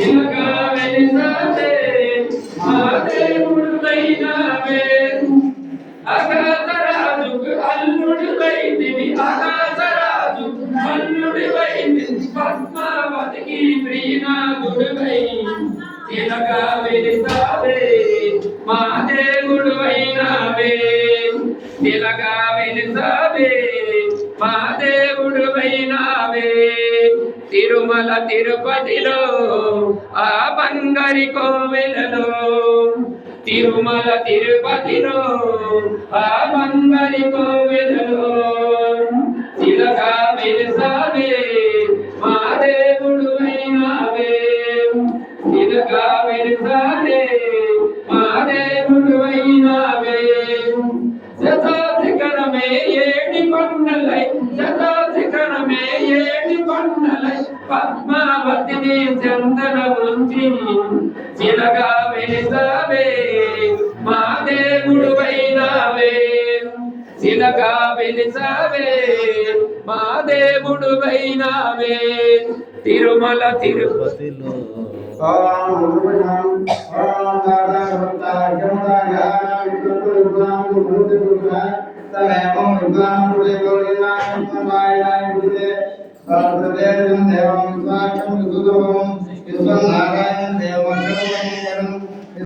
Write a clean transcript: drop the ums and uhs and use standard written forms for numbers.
ఇలాగా వెలిసావే మా దేవుడు వైనావే అగాధరాజుకు అల్లుడి వైదివి అగాధరాజు అల్లుడి వైదివి పద్మావతికి ప్రియనాథుడు వై ఇలాగా వెలిసావే మా దేవుడు వైనావే ఇలాగా వెలిసావే మా దేవుడు వైనావే తిరుమల తిరుపతిలో ఆ బంగారి కోవెలలో తిరుమల తిరుపతిలో ఆ బంగారి కోవెలలో ఇలాగా వెలిసావే మా దేవుడు వైనావే ఇలాగా వెలిసావే మా దేవుడు వైనావే శతాధికరమే ఏడి కొండలై శతాధికరమే ఏడి కొండలై పద్మావతిని చందన ఉంచి చిలగా వెలిసావే మా దేవుడు వైనావే చిలగా వెలిసావే మా దేవుడు వైనావే తిరుమల తిరుపతిలో దేవం